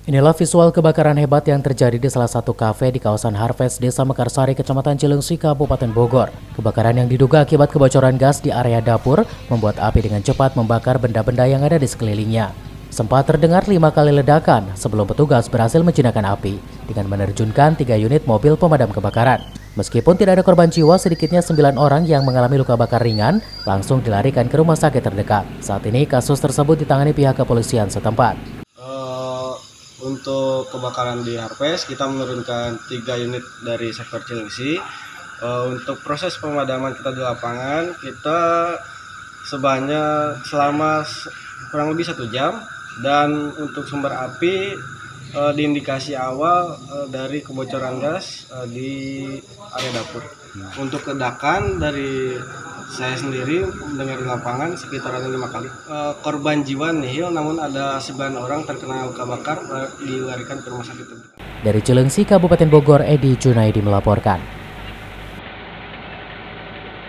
Inilah visual kebakaran hebat yang terjadi di salah satu kafe di kawasan Harvest, Desa Mekarsari, Kecamatan Cileungsi, Kabupaten Bogor. Kebakaran yang diduga akibat kebocoran gas di area dapur membuat api dengan cepat membakar benda-benda yang ada di sekelilingnya. Sempat terdengar 5 kali ledakan sebelum petugas berhasil menjinakkan api dengan menerjunkan 3 unit mobil pemadam kebakaran. Meskipun tidak ada korban jiwa, sedikitnya 9 orang yang mengalami luka bakar ringan langsung dilarikan ke rumah sakit terdekat. Saat ini kasus tersebut ditangani pihak kepolisian setempat. Untuk kebakaran di Harvest, kita menurunkan 3 unit dari sektor Cileungsi. Untuk proses pemadaman kita di lapangan, kita selama kurang lebih 1 jam. Dan untuk sumber api, di indikasi awal dari kebocoran gas di area dapur. Untuk ledakan dari saya sendiri mendengar di lapangan sekitar ada 5 kali. Korban jiwa nihil, namun ada 9 orang terkena luka bakar dilarikan ke rumah sakit terdekat. Dari Cileungsi, Kabupaten Bogor, Edi Junaidi melaporkan.